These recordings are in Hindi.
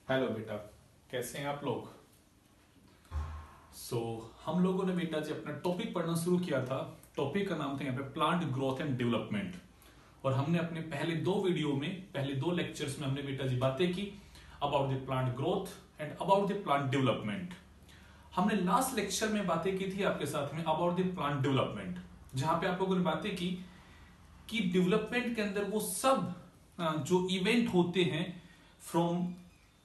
हेलो बेटा, कैसे हैं आप लोग। हम लोगों ने बेटा जी अपना टॉपिक पढ़ना शुरू किया था। टॉपिक का नाम था यहाँ पे प्लांट ग्रोथ एंड डेवलपमेंट। और हमने अपने पहले दो वीडियो में, पहले दो लेक्चर्स में हमने बेटा जी बातें की about the plant growth and about the plant development. हमने लास्ट लेक्चर में बातें की थी आपके साथ में अबाउट द प्लांट डेवलपमेंट, जहां पे आप लोगों ने बातें की कि डेवलपमेंट के अंदर वो सब जो इवेंट होते हैं from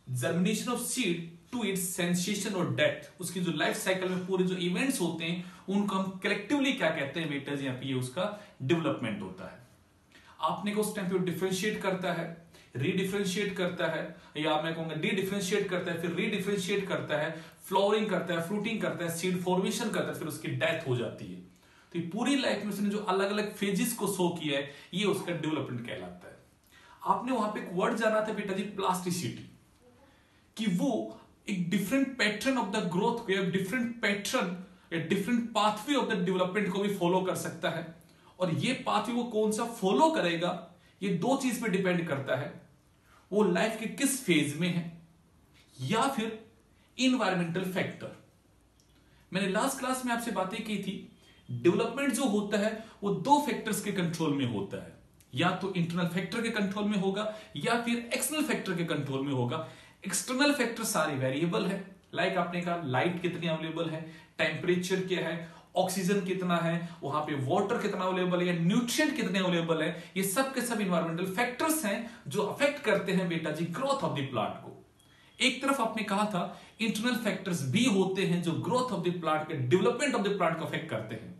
germination of seed to its senescence और डेथ, उसकी जो लाइफ साइकिल में पूरे जो इवेंट्स होते हैं उनको हम कलेक्टिवली क्या कहते हैं बेटा जी, यहाँ पे ये उसका डेवलपमेंट होता है। आपने को उस टाइम पे डिफरेंशिएट करता है, रीडिफरेंशिएट करता है, या मैं कहूंगा डी डिफरेंशिएट करता है, फिर रीडिफरेंशिएट करता है, फ्लावरिंग करता है, फ्रूटिंग करता है, सीड फॉर्मेशन करता है, फिर उसकी डेथ हो जाती है। तो ये पूरी लाइफ में उसने जो अलग अलग फेजेस को शो किया है ये उसका डेवलपमेंट कहलाता है। आपने वहां पे एक वर्ड जाना था बेटा जी, प्लास्टिसिटी, कि वो एक different pattern of the growth को, एक डिफरेंट पैटर्न, एक different pathway of the development को भी फॉलो कर सकता है। और ये पाथवे वो कौन सा फॉलो करेगा ये दो चीज पे डिपेंड करता है, वो लाइफ के किस फेज में है या फिर इन्वायरमेंटल फैक्टर। मैंने लास्ट क्लास में आपसे बातें की थी, डेवलपमेंट जो होता है वो दो फैक्टर्स के कंट्रोल में होता है, या तो इंटरनल फैक्टर के कंट्रोल में होगा या फिर एक्सटर्नल फैक्टर के कंट्रोल में होगा। एक्सटर्नल फैक्टर सारे वेरिएबल है, लाइक आपने कहा लाइट कितनी अवेलेबल है, टेम्परेचर क्या है, ऑक्सीजन कितना है, वहां पे वाटर कितना अवेलेबल है, या न्यूट्रिएंट कितने अवेलेबल है, ये सब के सब इन्वायरमेंटल फैक्टर्स हैं जो अफेक्ट करते हैं बेटा जी ग्रोथ ऑफ द प्लांट को। एक तरफ आपने कहा था इंटरनल फैक्टर्स भी होते हैं जो ग्रोथ ऑफ द प्लांट के, डेवलपमेंट ऑफ द प्लांट को अफेक्ट करते हैं।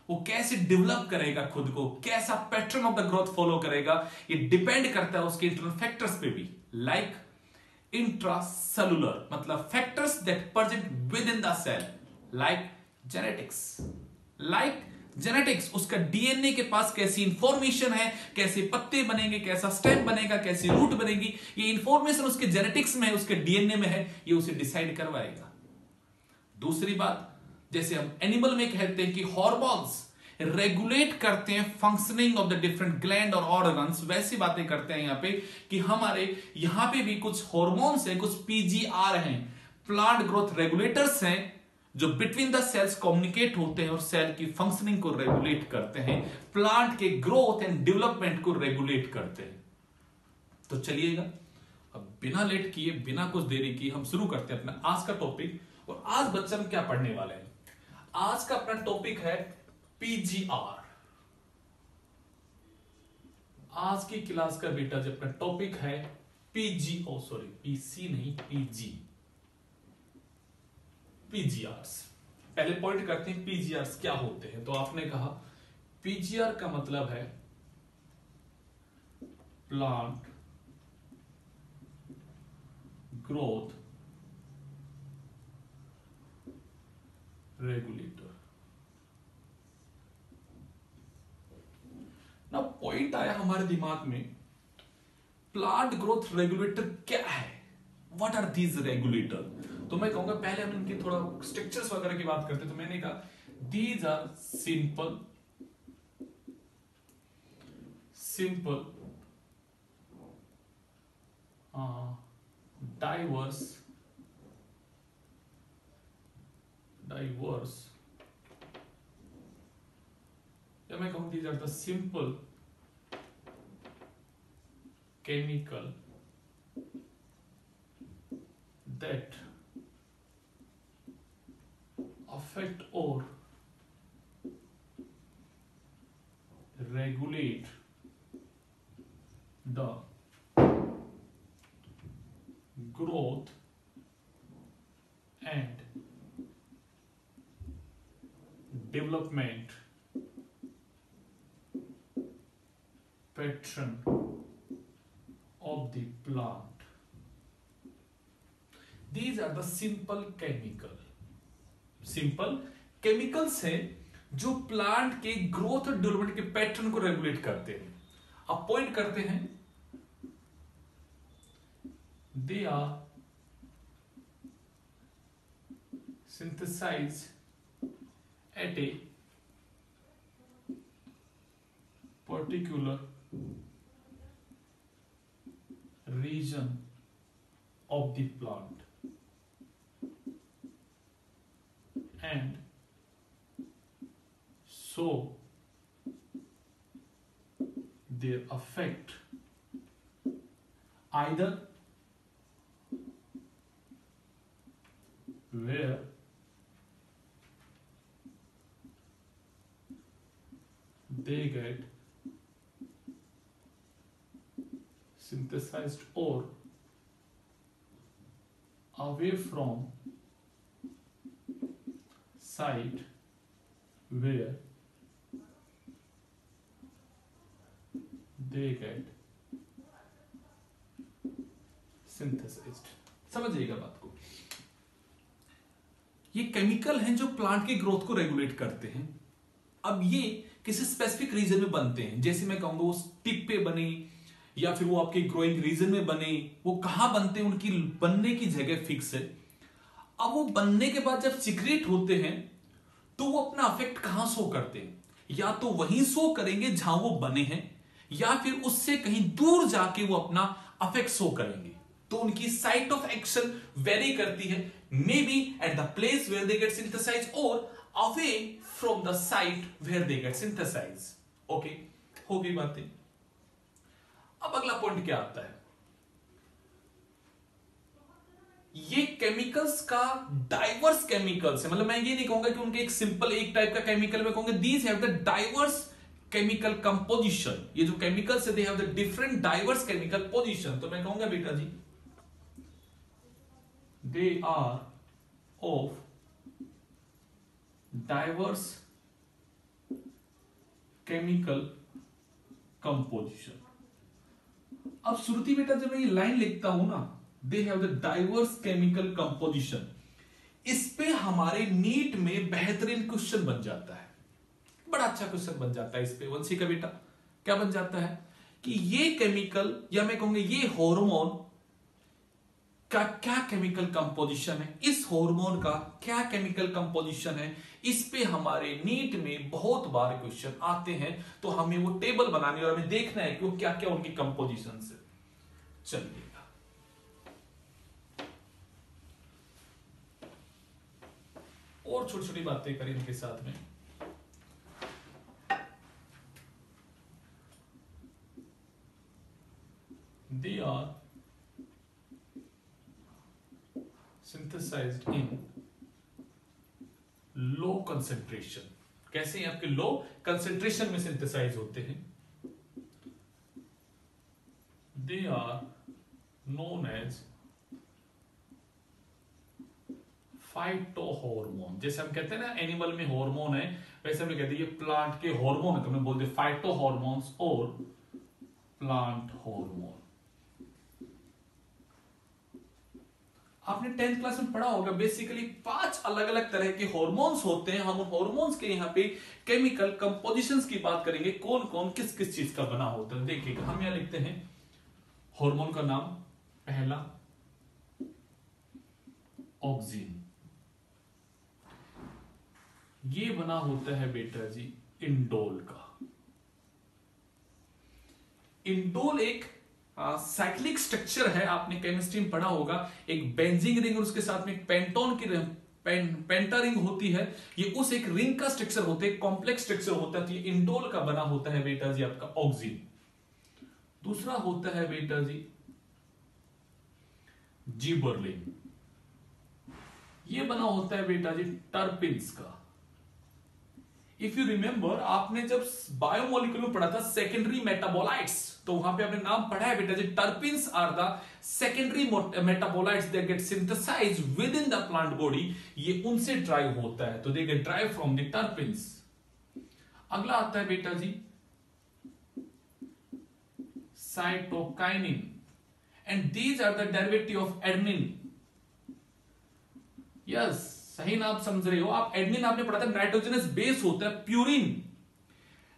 वो कैसे डेवलप करेगा खुद को, कैसा pattern of the growth follow करेगा, ये डिपेंड करता है उसके इंटरनल फैक्टर्स पे भी। लाइक इंट्रासेलुलर मतलब factors that present within the cell, like genetics, उसका डीएनए के पास कैसी इंफॉर्मेशन है, कैसे पत्ते बनेंगे, कैसा स्टेम बनेगा, कैसी रूट बनेगी, ये इंफॉर्मेशन उसके जेनेटिक्स में है, उसके डीएनए में है, ये उसे डिसाइड करवाएगा। दूसरी बात, जैसे हम एनिमल में कहते हैं कि हॉर्मोन्स रेगुलेट करते हैं functioning of the different gland और ऑर्गन्स, वैसी बातें करते हैं यहां पे कि हमारे यहां पे भी कुछ हॉर्मोन्स हैं, कुछ पीजीआर हैं, प्लांट ग्रोथ रेगुलेटर्स हैं, जो बिटवीन द सेल्स कम्युनिकेट होते हैं और सेल की फंक्शनिंग को रेगुलेट करते हैं, प्लांट के ग्रोथ एंड डेवलपमेंट को रेगुलेट करते हैं। तो चलिएगा अब बिना लेट किए, बिना कुछ देरी किए हम शुरू करते हैं अपना आज का टॉपिक। और आज बच्चे हम क्या पढ़ने वाले हैं, आज का अपना टॉपिक है पीजीआर। आज की क्लास का बेटा जो अपना टॉपिक है पीसी नहीं, पीजीआर्स। पहले पॉइंट करते हैं पीजीआर्स क्या होते हैं। तो आपने कहा पीजीआर का मतलब है प्लांट ग्रोथ रेगुलेटर। ना पॉइंट आया हमारे दिमाग में, प्लांट ग्रोथ रेगुलेटर क्या है, व्हाट आर दीज रेगुलेटर। तो मैं कहूंगा पहले हम इनकी थोड़ा स्ट्रक्चर्स वगैरह की बात करते हैं। तो मैंने कहा दीज आर सिंपल डाइवर्स या मैं कहूं these are the simple chemical that affect or regulate the growth and development pattern of the plant. These are the simple chemicals हैं जो प्लांट के ग्रोथ और डेवलपमेंट के पैटर्न को रेगुलेट करते हैं। अब पॉइंट करते हैं, they are synthesized at a particular region of the plant, and so their effect either where they get synthesized or away from site where they get synthesized। समझिएगा बात को। ये केमिकल हैं जो प्लांट की ग्रोथ को रेगुलेट करते हैं। अब ये किसी स्पेसिफिक रीजन में बनते हैं, जैसे मैं कहूंगा वो टिप पे बने या फिर वो आपके ग्रोइंग रीजन में बने, वो कहां बनते हैं, उनकी बनने की जगह फिक्स है। अब वो बनने के बाद जब सीक्रेट होते हैं तो वो अपना अफेक्ट कहां शो करते हैं, या तो वहीं शो करेंगे जहां वो बने हैं, या फिर उससे कहीं दूर जाके वो अपना अफेक्ट शो करेंगे। तो उनकी साइट ऑफ एक्शन वेरी करती है, may be at the place where they get synthesise और away from the site where they get synthesise. Okay, हो गई बातें। अब अगला पॉइंट क्या आता है, ये केमिकल्स का डाइवर्स केमिकल्स है। मतलब मैं ये नहीं कहूंगा कि उनके एक सिंपल एक टाइप का केमिकल, मैं कहूंगा these have the diverse chemical composition. ये जो केमिकल्स है they have the different diverse chemical position. तो मैं कहूंगा बेटा जी they are of diverse chemical composition. अब श्रुति बेटा जब मैं ये लाइन लिखता हूं ना, दे have the diverse chemical composition, इस पे हमारे नीट में बेहतरीन क्वेश्चन बन जाता है, बड़ा अच्छा क्वेश्चन बन जाता है इस पे वंशी का बेटा। क्या बन जाता है कि ये केमिकल या मैं कहूंगा ये हार्मोन का क्या केमिकल कंपोजिशन है, इस हार्मोन का क्या केमिकल कंपोजिशन है, इस पे हमारे नीट में बहुत बार क्वेश्चन आते हैं। तो हमें वो टेबल बनानी और हमें देखना है कि वो क्या क्या उनकी कंपोजिशन है। चलिएगा, और छोटी छोटी बातें करें इनके साथ में। They are synthesized in low concentration। कैसे हैं आपके लो कंसेंट्रेशन में सिंथेसाइज होते हैं। They are known as फाइटोहॉर्मोन। जैसे हम कहते हैं ना एनिमल में हार्मोन है, वैसे हम कहते हैं ये प्लांट के हार्मोन को हम बोलते हैं फाइटोहॉर्मोन्स और प्लांट हार्मोन। आपने 10th क्लास में पढ़ा होगा बेसिकली 5 अलग अलग तरह के हार्मोन्स होते हैं। हम उन हार्मोन्स के यहाँ पे केमिकल कंपोजिशंस की बात करेंगे, कौन कौन किस किस चीज का बना होता है। देखिएगा, हम यहां लिखते हैं हार्मोन का नाम, पहला ऑक्सिन, ये बना होता है बेटा जी इंडोल का। इंडोल एक साइक्लिक स्ट्रक्चर है, आपने केमिस्ट्री में पढ़ा होगा। एक बेंजीन रिंग और उसके साथ में एक पेंटोन की पेंटा रिंग होती है। ये उस एक रिंग का स्ट्रक्चर होता है, कॉम्प्लेक्स स्ट्रक्चर होता है। तो ये इंडोल का बना होता है बेटा जी आपका ऑक्सिन। दूसरा होता है बेटा जी जिबरलिन, ये बना होता है बेटा जी टर्पिन्स का। इफ यू रिमेंबर, आपने जब बायोमोलिक्यूल में पढ़ा था सेकेंडरी मेटाबोलाइट्स, तो वहां पे आपने नाम पढ़ा है बेटा जी terpenes are the secondary metabolites that get synthesised within the plant body. ये उनसे ड्राइव होता है, तो they get derive from the terpenes. अगला आता है बेटा जी cytokinin, and these are the derivative of adenine. Yes, सही नाम समझ रहे हो आप। एडेनिन आपने पढ़ा था नाइट्रोजनस बेस होता है प्यूरिन।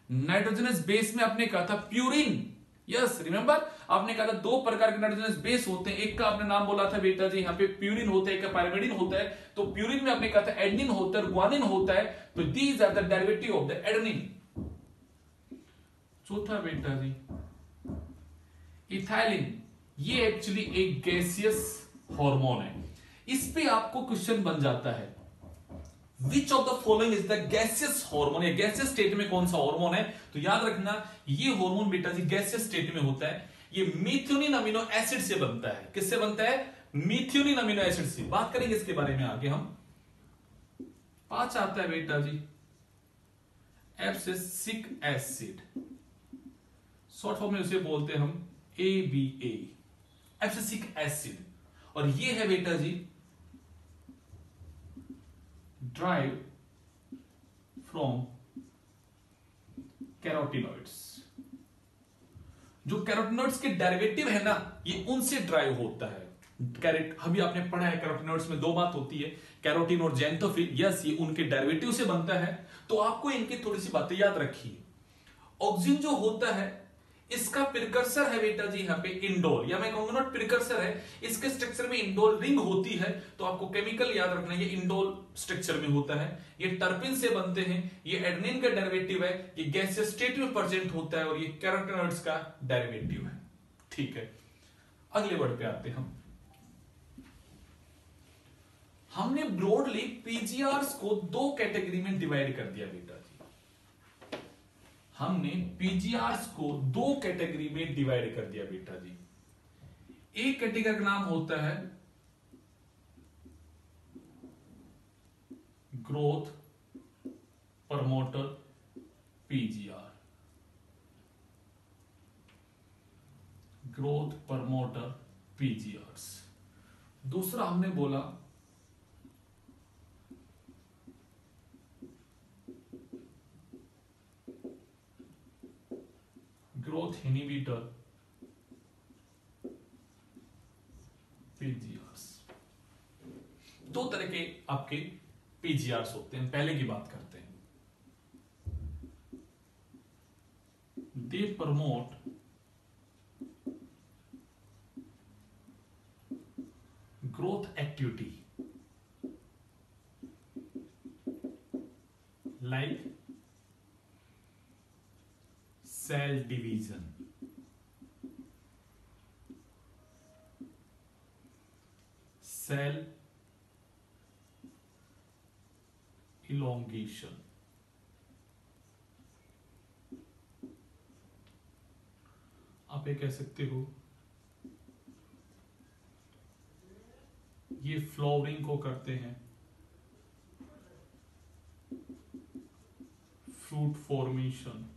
नाइट्रोजनस बेस में आपने कहा था प्यूरिन। यस, रिमेंबर, आपने कहा था 2 प्रकार के नाइट्रोजनस बेस होते हैं। एक का आपने नाम बोला था बेटा जी यहाँ पे प्यूरिन होता है, एक का पाइरिमिडिन होता है। तो प्यूरिन में आपने कहा था एडेनिन होता है, ग्वानिन होता है। तो these are the derivative of the adenine. चौथा बेटा जी इथाइलिन, ये एक्चुअली एक गैसियस हार्मोन है। इस पे आपको क्वेश्चन बन जाता है, which of the following is the gaseous hormone, या गैसियस स्टेट में कौन सा हार्मोन है। तो याद रखना ये हार्मोन बेटा जी गैसियस स्टेट में होता है, ये मीथियोनिन अमीनो एसिड से बनता है। किससे बनता है? मीथियोनिन अमीनो एसिड से। बात करेंगे इसके बारे में आगे हम। 5 आता है बेटा जी एब्सिसिक एसिड, शॉर्ट फॉर्म में उसे बोलते हैं हम ABA, एब्सिसिक एसिड। और ये है बेटा जी ड्राइव फ्रॉम कैरोटिनॉइड्स। जो कैरोटिनॉइड्स के डेरिवेटिव है ना, ये उनसे ड्राइव होता है। अभी आपने पढ़ा है कैरोटिनॉइड्स में 2 बात होती है, कैरोटीन और जेंथोफिल। यस, ये उनके डेरिवेटिव से बनता है। तो आपको इनकी थोड़ी सी बातें याद रखिए। ऑक्सीजन जो होता है इसका प्रिकर्सर है बेटा जी यहाँ पे इंडोल, या मैं कहूंगा नॉट प्रिकर्सर है, इसके स्ट्रक्चर में इंडोल रिंग होती है। तो आपको केमिकल याद रखना, ये इंडोल स्ट्रक्चर में होता है। ये टर्पिन से बनते हैं, ये एडेनिन का डेरिवेटिव है, ये गैसियस स्टेट में प्रेजेंट होता है, और ये कैरोटिनॉइड्स का डेरिवेटिव है। ठीक है, अगले वर्ड पे आते हैं हम। हमने ब्रॉडली पीजीआर्स को 2 कैटेगरी में डिवाइड कर दिया बेटा जी। हमने पीजीआर्स को 2 कैटेगरी में डिवाइड कर दिया बेटा जी। एक कैटेगरी का नाम होता है growth promoter PGR, growth promoter PGRs. दूसरा हमने बोला ग्रोथ इनहिबिटर पीजीआर्स। 2 तरह के आपके पीजीआर्स होते हैं। पहले की बात करते हैं। They promote growth activity like cell division, cell elongation. आप ये कह सकते हो ये फ्लावरिंग को करते हैं, फ्रूट फॉर्मेशन,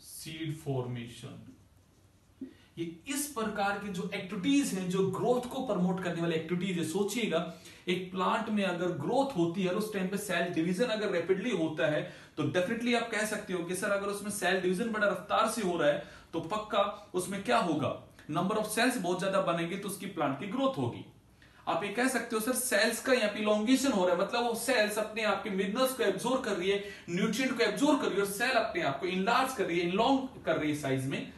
सीड फॉर्मेशन। ये इस प्रकार की जो एक्टिविटीज हैं, जो ग्रोथ को प्रमोट करने वाली एक्टिविटीज है। सोचिएगा एक प्लांट में अगर ग्रोथ होती है उस टाइम पे सेल डिवीजन अगर रैपिडली होता है, तो डेफिनेटली आप कह सकते हो कि सर अगर उसमें सेल डिवीजन बड़ा रफ्तार से हो रहा है तो पक्का उसमें क्या होगा, नंबर ऑफ सेल्स बहुत ज्यादा बनेंगे, तो उसकी प्लांट की ग्रोथ होगी। आप ये कह सकते हो सर सेल्स का यहाँ पे इलोंगेशन हो रहा है, मतलब वो सेल्स अपने आप के मिनरल्स को एब्जॉर्ब कर रही है, न्यूट्रिएंट को एब्जॉर्ब कर रही है, और सेल अपने आप को इनलार्ज कर रही है, इनलॉन्ग कर रही है साइज में।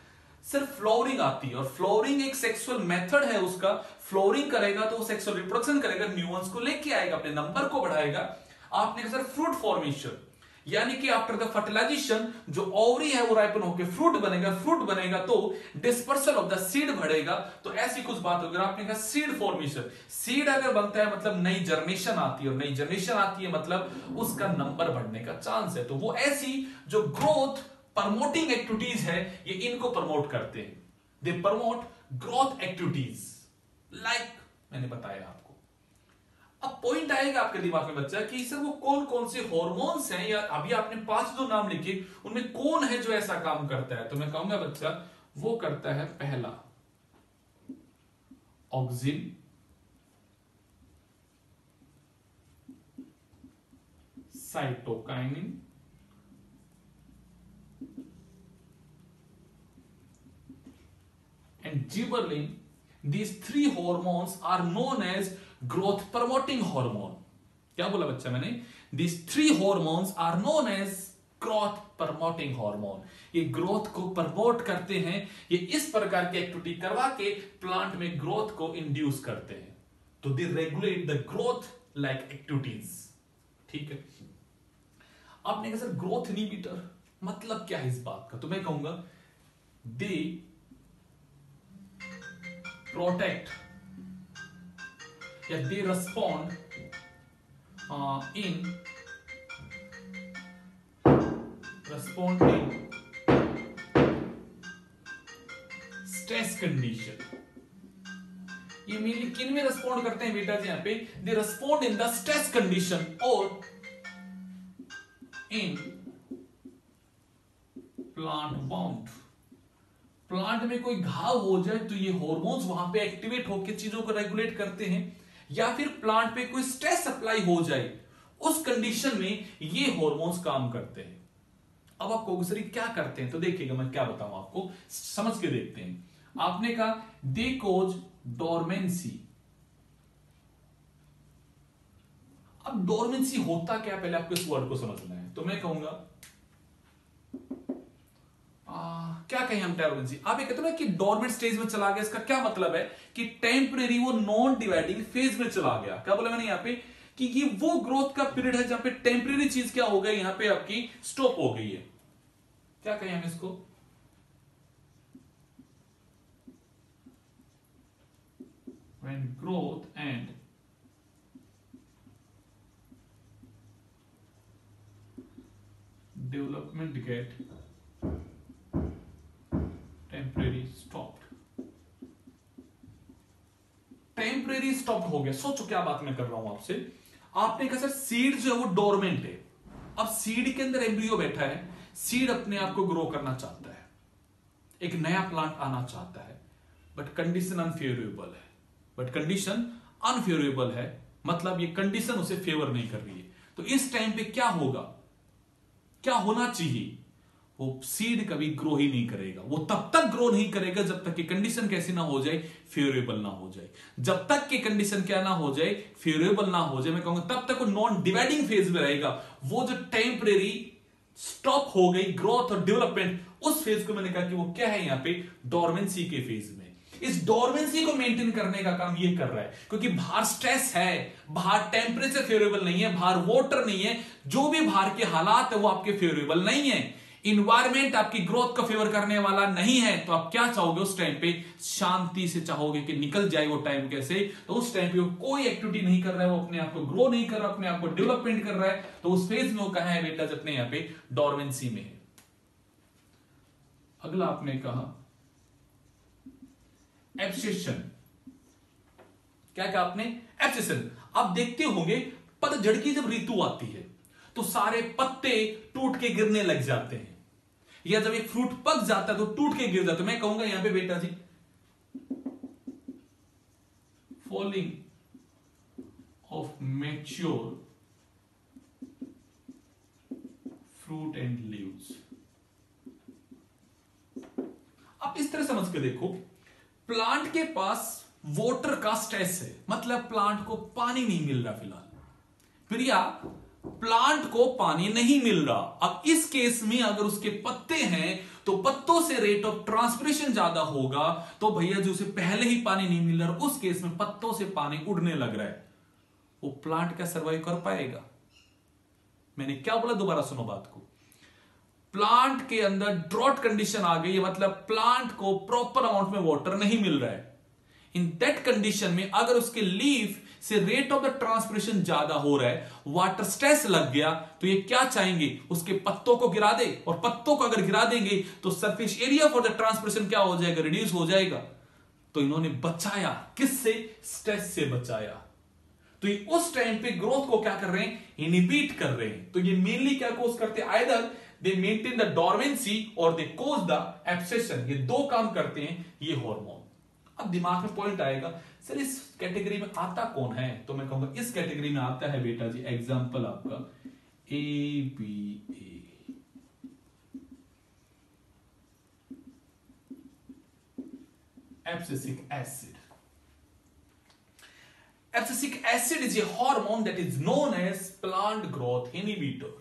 सर फ्लोरिंग आती है, और फ्लोरिंग एक सेक्सुअल मेथड है उसका। फ्लोरिंग करेगा तो वो सेक्सुअल रिप्रोडक्शन करेगा, न्यूअन्स को लेके आएगा, अपने नंबर को बढ़ाएगा। आपने कहा सर फ्रूट फॉर्मेशन, यानी कि आफ्टर द फर्टिलाइजेशन जो ओवरी है वो राइपन होकर फ्रूट बनेगा, फ्रूट बनेगा तो डिस्पर्सल ऑफ द सीड बढ़ेगा। तो ऐसी कुछ बात होगी। आपने कहा सीड फॉर्मेशन, सीड अगर बनता है मतलब नई जर्मेशन आती है, और नई जर्मेशन आती है मतलब उसका नंबर बढ़ने का चांस है। तो वो ऐसी जो ग्रोथ प्रमोटिंग एक्टिविटीज है ये इनको प्रमोट करते हैं। They promote growth activities like मैंने बताया आपको। अब पॉइंट आएगा आपके दिमाग में बच्चा कि सर वो कौन कौन से हार्मोन्स हैं, या अभी आपने 5 जो नाम लिखे उनमें कौन है जो ऐसा काम करता है। तो मैं कहूंगा बच्चा वो करता है पहला auxin, cytokinin, and gibberellin. These 3 hormones are known as growth promoting hormone. क्या बोला बच्चा मैंने? These 3 hormones are known as growth promoting hormone. ये ग्रोथ को प्रमोट करते हैं, ये इस प्रकार की एक्टिविटी करवा के प्लांट में ग्रोथ को इंड्यूस करते हैं। तो they regulate the growth like activities. ठीक है, आपने कहा सर ग्रोथ इनहिबिटर मतलब क्या है इस बात का। तो मैं कहूंगा they protect, yeah, they respond in stress condition. ये मेनली किन में रेस्पॉन्ड करते हैं बेटा जी? यहां पे they respond in the stress condition और इन प्लांट बाउंड। प्लांट में कोई घाव हो जाए तो ये हार्मोन्स वहां पे एक्टिवेट होकर चीजों को रेगुलेट करते हैं, या फिर प्लांट पे कोई स्ट्रेस अप्लाई हो जाए उस कंडीशन में ये हार्मोन्स काम करते हैं। अब आप कहोगे सर क्या करते हैं? तो देखिएगा मैं क्या बताऊं आपको, समझ के देखते हैं। आपने कहा दे कॉज डोरमेंसी। अब डोरमेंसी होता क्या, पहले आपको इस वर्ड को समझना है। तो मैं कहूंगा क्या कहें हम डोरमेंसी? आप ये कहते हो ना कि डोरमेंट स्टेज में चला गया, इसका क्या मतलब है कि टेम्परेरी वो नॉन डिवाइडिंग फेज में चला गया। क्या बोला मैंने यहां पे कि ये वो ग्रोथ का पीरियड है जहां पे टेम्परेरी चीज क्या हो गई, यहां पे आपकी स्टॉप हो गई है। क्या कहें हम इसको? When growth and development get temporary stopped। Temporary stop हो गया। सोचो क्या बात मैं कर रहा हूं आपसे। आपने कहा सर सीड जो है वो डोरमेंट है। अब सीड के अंदर एम्ब्रियो बैठा है, सीड अपने आप को ग्रो करना चाहता है, एक नया प्लांट आना चाहता है, बट कंडीशन अनफेवरेबल है। मतलब ये कंडीशन उसे फेवर नहीं कर रही है। तो इस टाइम पे क्या होगा, क्या होना चाहिए? वो सीड कभी ग्रो ही नहीं करेगा। वो तब तक ग्रो नहीं करेगा जब तक कि कंडीशन कैसी ना हो जाए, फेवरेबल ना हो जाए। जब तक कि कंडीशन क्या ना हो जाए, फेवरेबल ना हो जाए, मैं कहूंगा तब तक वो नॉन डिवाइडिंग फेज में रहेगा। वो जो टेम्परेरी स्टॉप हो गई ग्रोथ और डेवलपमेंट, उस फेज को मैंने कहा कि वो क्या है यहां पे, डोरमेंसी के फेज में। इस डोरमेंसी को मेंटेन करने का काम ये कर रहा है, क्योंकि बाहर स्ट्रेस है, बाहर टेम्परेचर फेवरेबल नहीं है, बाहर वाटर नहीं है, जो भी बाहर के हालात है वो आपके फेवरेबल नहीं है, इन्वायरमेंट आपकी ग्रोथ को फेवर करने वाला नहीं है। तो आप क्या चाहोगे उस टाइम पे? शांति से चाहोगे कि निकल जाए वो टाइम कैसे। तो उस टाइम पे वो कोई एक्टिविटी नहीं कर रहा है, वो अपने आप को ग्रो नहीं कर रहा, अपने आप को डेवलपमेंट कर रहा है। तो उस फेज में वो कहां है बेटा? अपने यहां पे डोरमेंसी में है। अगला आपने कहा एब्सेशन। क्या कहा आपने? एब्सेशन। आप देखते होंगे पतझड़ की जब ऋतु आती है तो सारे पत्ते टूट के गिरने लग जाते हैं, या जब एक फ्रूट पक जाता है तो टूट के गिर जाता है। मैं कहूंगा यहां पे बेटा जी falling off mature fruit and leaves. आप इस तरह समझ के देखो, प्लांट के पास वाटर का स्ट्रेस है, मतलब प्लांट को पानी नहीं मिल रहा फिलहाल। प्रिया, प्लांट को पानी नहीं मिल रहा। अब इस केस में अगर उसके पत्ते हैं तो पत्तों से रेट ऑफ ट्रांसपिरेशन ज्यादा होगा, तो भैया जो उसे पहले ही पानी नहीं मिल रहा, उस केस में पत्तों से पानी उड़ने लग रहा है, वो प्लांट क्या सर्वाइव कर पाएगा? मैंने क्या बोला, दोबारा सुनो बात को। प्लांट के अंदर ड्रॉट कंडीशन आ गई है, मतलब प्लांट को प्रॉपर अमाउंट में वाटर नहीं मिल रहा है। इन दैट कंडीशन में अगर उसके लीफ से रेट ऑफ द ट्रांसपिरेशन ज्यादा हो रहा है, वाटर स्ट्रेस लग गया, तो ये क्या चाहेंगे? उसके पत्तों को गिरा दे, और पत्तों को अगर गिरा देंगे तो surface area for the transpiration क्या हो जाएगा? रिड्यूस हो जाएगा। तो इन्होंने बचाया, किससे? स्ट्रेस से बचाया। तो ये उस टाइम पे ग्रोथ को क्या कर रहे हैं? इनहिबिट कर रहे हैं। तो ये मेनली क्या कोज करते हैं? Either they maintain the dormancy और दे कोज द एब्सेशन। ये दो काम करते हैं ये हार्मोन। अब दिमाग में पॉइंट आएगा, सर इस कैटेगरी में आता कौन है? तो मैं कहूंगा इस कैटेगरी में आता है बेटा जी, एग्जांपल आपका ABA। Abscisic acid. Abscisic acid is a hormone that is known as plant growth inhibitor।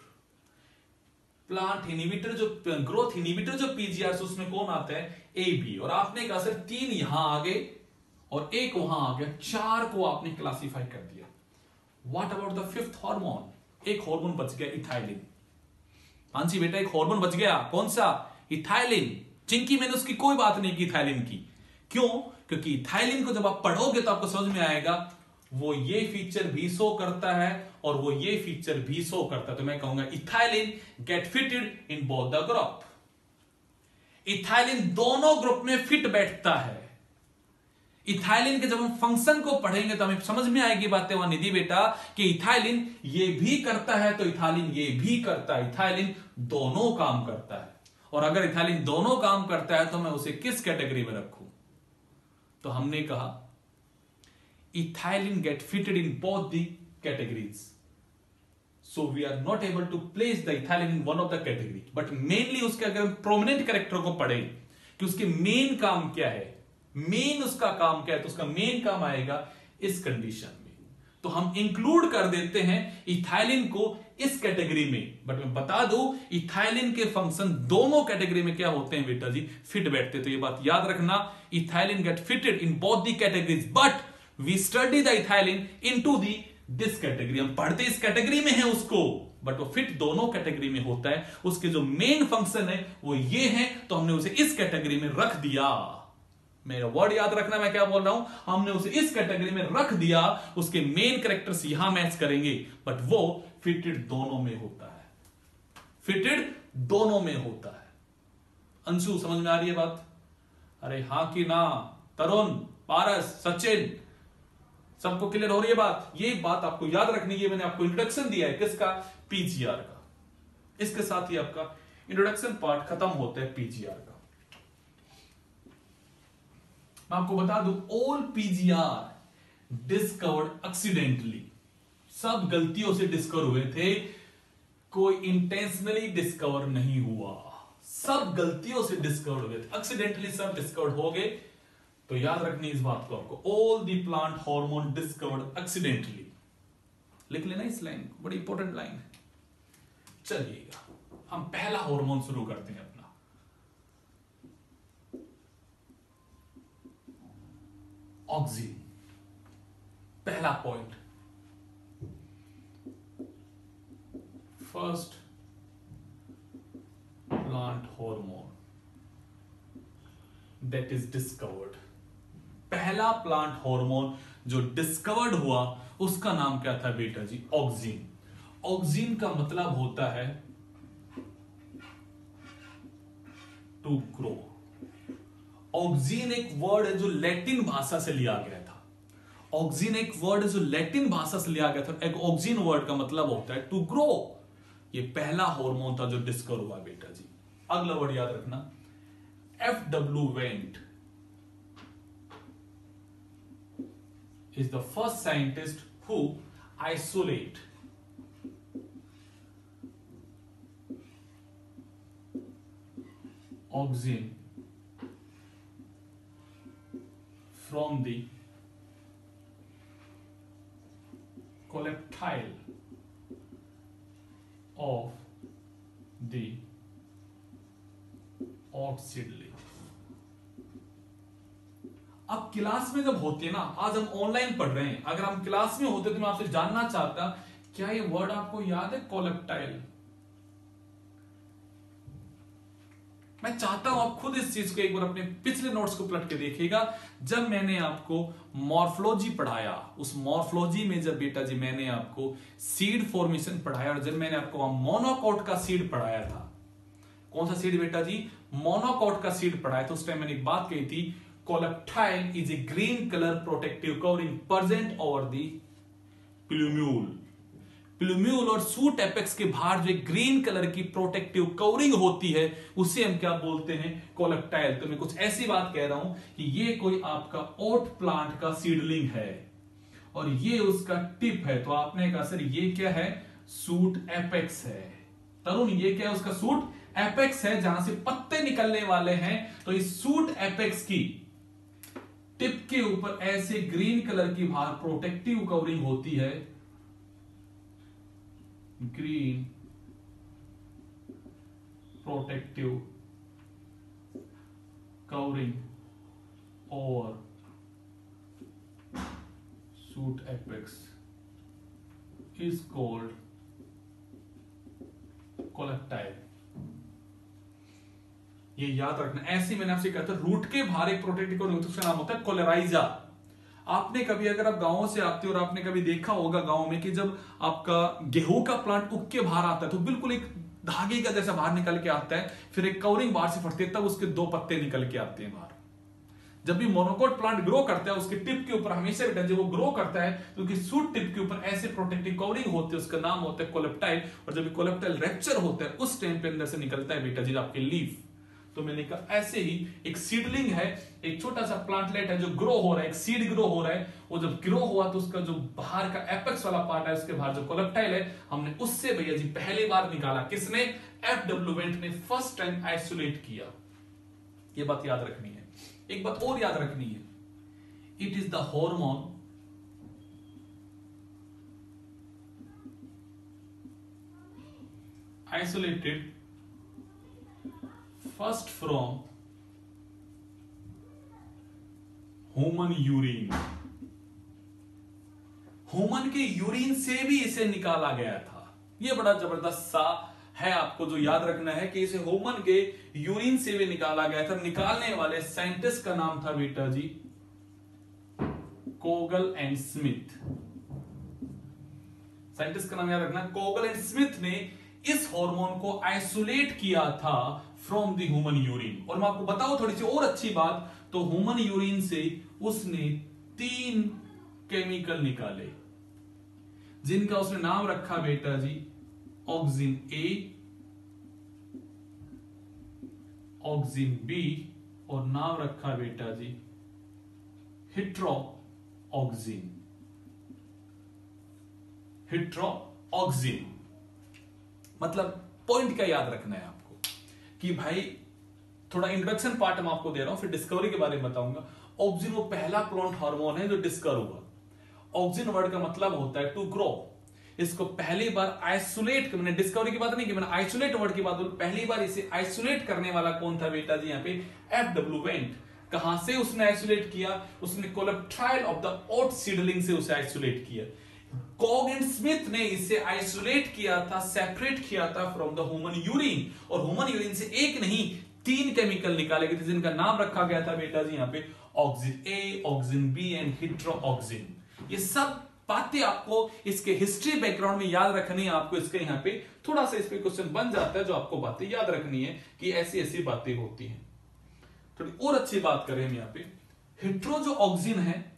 Plant inhibitor जो ग्रोथ इनहिबिटर जो PGR से उसमें कौन आता है? AB। और आपने कहा सर 3 यहां आ गए और 1 वहां आ गया, 4 को आपने क्लासिफाई कर दिया। What about the 5th hormone? एक हार्मोन बच गया, इथाइलिन। मानसी बेटा एक हार्मोन बच गया, कौन सा? इथाइलिन। चिंकी मैंने उसकी कोई बात नहीं की इथाइलिन की। क्यों? क्योंकि इथाइलिन को जब आप पढ़ोगे तो आपको समझ में आएगा वो ये फीचर भी शो करता है और वो ये फीचर भी शो करता है। तो मैं कहूंगा ethylene get fitted in both the group. Ethylene दोनों ग्रुप में फिट बैठता है। इथाइलिन के जब हम फंक्शन को पढ़ेंगे तो हमें समझ में आएगी बातें वहां निधि बेटा कि इथाइलिन ये भी करता है तो इथाइलिन ये भी करता है। इथाइलिन दोनों काम करता है और अगर इथाइलिन दोनों काम करता है तो मैं उसे किस कैटेगरी में रखूं? तो हमने कहा ethylene get fitted in both the categories, so we are not able to place the ethylene in one of the category, but mainly उसके अगर हम प्रोमिनेंट कैरेक्टर को पढ़े कि उसके मेन काम क्या है, मेन उसका काम क्या है, तो उसका मेन काम आएगा इस कंडीशन में। तो हम इंक्लूड कर देते हैं इथाइलिन को इस कैटेगरी में। बट मैं बता दूं इथाइलिन के फंक्शन दोनों कैटेगरी में क्या होते हैं बेटा जी? फिट बैठते। तो ये बात याद रखना, ethylene get fitted in both the categories but we study the ethylene into this category. हम पढ़ते इस कैटेगरी में है उसको, बट वो फिट दोनों कैटेगरी में होता है। उसके जो मेन फंक्शन है वो ये है, तो हमने उसे इस कैटेगरी में रख दिया। मेरा वर्ड याद रखना मैं क्या बोल रहा हूं, हमने उसे इस कैटेगरी में रख दिया। उसके मेन कैरेक्टर्स यहां मैच करेंगे बट वो फिटेड दोनों में होता है, फिटेड दोनों में होता है। अंशु समझ में आ रही है बात? अरे हां कि ना? तरुण, पारस, सचिन, सबको क्लियर हो रही है बात? ये बात आपको याद रखनी है। मैंने आपको इंट्रोडक्शन दिया है किसका? पीजीआर का। इसके साथ ही आपका इंट्रोडक्शन पार्ट खत्म होता है पीजीआर का। मैं आपको बता दूं ऑल पीजीआर डिस्कवर्ड एक्सीडेंटली, सब गलतियों से डिस्कवर हुए थे, कोई इंटेंशनली डिस्कवर नहीं हुआ। सब गलतियों से डिस्कवर हुए थे, एक्सीडेंटली सब डिस्कवर हो गए। तो याद रखनी इस बात को आपको, all the plant hormone discovered accidentally. लिख लेना इस लाइन, बड़ी इंपॉर्टेंट लाइन है। चलिएगा हम पहला हार्मोन शुरू करते हैं अपना, ऑक्सीन। पहला point, first plant hormone that is discovered. पहला प्लांट हार्मोन जो डिस्कवर्ड हुआ उसका नाम क्या था बेटा जी? ऑक्सीन। ऑक्सीन का मतलब होता है टू ग्रो। ऑक्सीन एक वर्ड है जो लैटिन भाषा से लिया गया था। ऑक्सीन एक वर्ड है जो लैटिन भाषा से लिया गया था। एक ऑक्सीन वर्ड का मतलब होता है टू ग्रो। ये पहला हार्मोन था जो डिस्कवर हुआ बेटा जी। अगला वर्ड याद रखना, FW went is the first scientist who isolate oxygen from the coleoptile of the oat seedling। अब क्लास में जब होते हैं ना, आज हम ऑनलाइन पढ़ रहे हैं, अगर हम क्लास में होते तो मैं आपसे जानना चाहता क्या ये वर्ड आपको याद है? कोलेप्टाइल। मैं चाहता हूं आप खुद इस चीज को एक बार अपने पिछले नोट्स को पलट के देखिएगा। जब मैंने आपको मॉर्फोलॉजी पढ़ाया, उस मॉर्फोलॉजी में जब बेटा जी मैंने आपको सीड फॉर्मेशन पढ़ाया और जब मैंने आपको मोनोकॉट का सीड पढ़ाया था, कौन सा सीड बेटा जी? मोनोकॉट का सीड पढ़ाया था। उस टाइम मैंने एक बात कही थी, coleoptile is a green colour protective covering present over the plumule. Plumule और सूट एपेक्स के बाहर जो ग्रीन कलर की प्रोटेक्टिव कवरिंग होती है उसे हम क्या बोलते हैं? कोलेप्टाइल। तो मैं कुछ ऐसी बात कह रहा हूं कि ये कोई आपका ओट प्लांट का सीडलिंग है और ये उसका टिप है। तो आपने कहा सर ये क्या है? सूट एपेक्स है। तरुण ये क्या है? उसका सूट एपेक्स है, जहां से पत्ते निकलने वाले हैं। तो इस सूट एपेक्स की टिप के ऊपर ऐसे ग्रीन कलर की बाहर प्रोटेक्टिव कवरिंग होती है, ग्रीन प्रोटेक्टिव कवरिंग और suit apex is called coleoptile. ये याद रखना। ऐसे मैंने आपसे कहा था रूट के बाहर एक प्रोटेक्टिव कोटिंग होता है, उसका नाम होता है कोलेराइजा। आपने कभी, अगर आप गांवों से आते हो और आपने कभी देखा होगा गांव में कि जब आपका गेहूं का प्लांट उग के बाहर आता है तो बिल्कुल एक धागे का जैसा बाहर निकल के आता है, फिर एक कवरिंग बाहर से फटती है, तब उसके 2 पत्ते निकल के आते हैं बाहर। जब भी मोनोकोट प्लांट ग्रो करता है उसके टिप के ऊपर हमेशा बेटा जब वो ग्रो करता है तो उसकी सूट टिप के ऊपर ऐसे प्रोटेक्टिव कवरिंग होती है, उसका नाम होता है कोलेप्टाइल। और जब कोलेप्टाइल रैप्चर होता है उस टाइम पे अंदर से निकलता है बेटा जी आपके लीफ। तो मैंने कहा ऐसे ही एक सीडलिंग है, एक छोटा सा प्लांटलेट है जो ग्रो हो रहा है, एक सीड ग्रो हो रहा है। वो जब ग्रो हुआ तो उसका जो बाहर का एपेक्स वाला पार्ट है, उसके बाहर जो कोलेप्टाइल है, हमने उससे भैया जी पहली बार निकाला। किसने? एफडब्ल्यू वेंट ने फर्स्ट टाइम आइसोलेट किया। ये बात याद रखनी है। एक बात और याद रखनी है, it is the hormone isolated first from human urine. Human के यूरिन से भी इसे निकाला गया था। यह बड़ा जबरदस्त सा है, आपको जो याद रखना है कि इसे ह्यूमन के यूरिन से भी निकाला गया था। निकालने वाले साइंटिस्ट का नाम था बेटा जी कोगल एंड स्मिथ। साइंटिस्ट का नाम याद रखना, कोगल एंड स्मिथ ने इस हार्मोन को आइसोलेट किया था फ्रॉम द ह्यूमन यूरिन। और मैं आपको बताऊं थोड़ी सी और अच्छी बात, तो ह्यूमन यूरिन से उसने 3 केमिकल निकाले जिनका उसने नाम रखा बेटा जी ऑक्सिन ए, ऑक्सिन बी और नाम रखा बेटा जी हिट्रोऑक्सिन। हिट्रोऑक्सिन मतलब पॉइंट क्या याद रखना है आपको कि भाई थोड़ा इंट्रोडक्शन पार्ट मैं आपको दे रहा हूं, फिर डिस्कवरी के बारे में बताऊंगा। ऑक्सिन वो पहला प्लांट हार्मोन है जो डिस्कवर हुआ। ऑक्सिन वर्ड का मतलब होता है टू ग्रो। इसको पहली बार आइसोलेट, मैंने डिस्कवरी की बात नहीं की, मैंने आइसोलेट वर्ड की बात बोली। पहली बार इसे आइसोलेट करने वाला कौन था बेटा जी यहाँ पे? F W Went. कहां से उसने आइसोलेट किया? उसने coleoptile of the oat seedling से उसे आइसोलेट किया। कॉग एंड स्मिथ ने इसे आइसोलेट किया था, सेपरेट किया था फ्रॉम द ह्यूमन यूरिन। और ह्यूमन यूरिन से एक नहीं 3 केमिकल निकाले गए थे जिनका नाम रखा गया था बेटा जी यहाँ पे auxin A, auxin B and heteroauxin. ये सब बातें आपको इसके हिस्ट्री बैकग्राउंड में याद रखनी है। आपको इसके यहाँ पे थोड़ा सा इस पे क्वेश्चन बन जाता है जो आपको बातें याद रखनी है कि ऐसी ऐसी बातें होती हैं। थोड़ी और अच्छी बात करें हम यहाँ पे, हिट्रो जो ऑक्सिन है